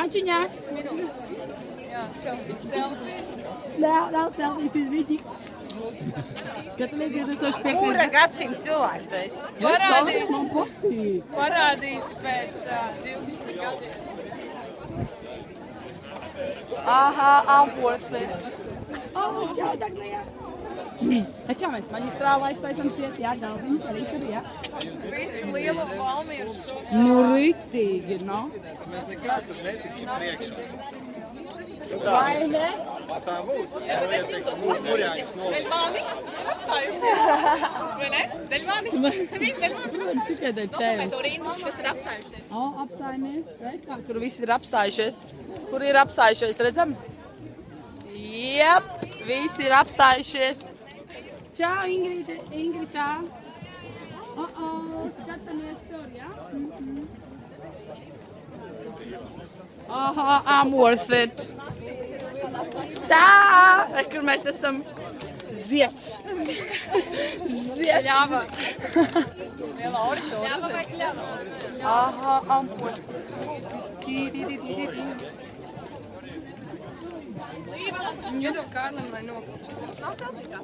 Mačiņā. Jā, čau. Selfie. Nav selfijas izvīģīgs. Skatāmies 2005. Kura gadsimta cilvēks teica? Tas tāds man patīk. Parādīs pēc 20 gadiem. Aha, I'm worth it. Čau, Dagnijā. Kā mēs maģistrālā aiztaisam ciet, jā, galviņš arī tur, jā. Visu lielo Valmieru šos. Nu, ritīgi, no? Mēs nekā tur netiksim priekšā. Vai ne? Tā būs. Murjāņus nolūk. Deļmānis apstājušies. Vai ne? Deļmānis. Viss Deļmānis. Tikai dēļ tevis. Tur rīnu, kas ir apstājušies. O, apstājamies. Kā tur visi ir apstājušies? Kur ir apstājušies, redzam? Jep, visi ir apstājušies. Čau, Ingritā. Skatāmies tur, jā? Aha, I'm worth it. Tā, kur mēs esam ziets. Ziets. Ļāva. Liela auditorija. Ļāva vai kļava? Aha, I'm worth it. Līva. Iedod Kārlim, lai nopūčīs. Tas nav selfie.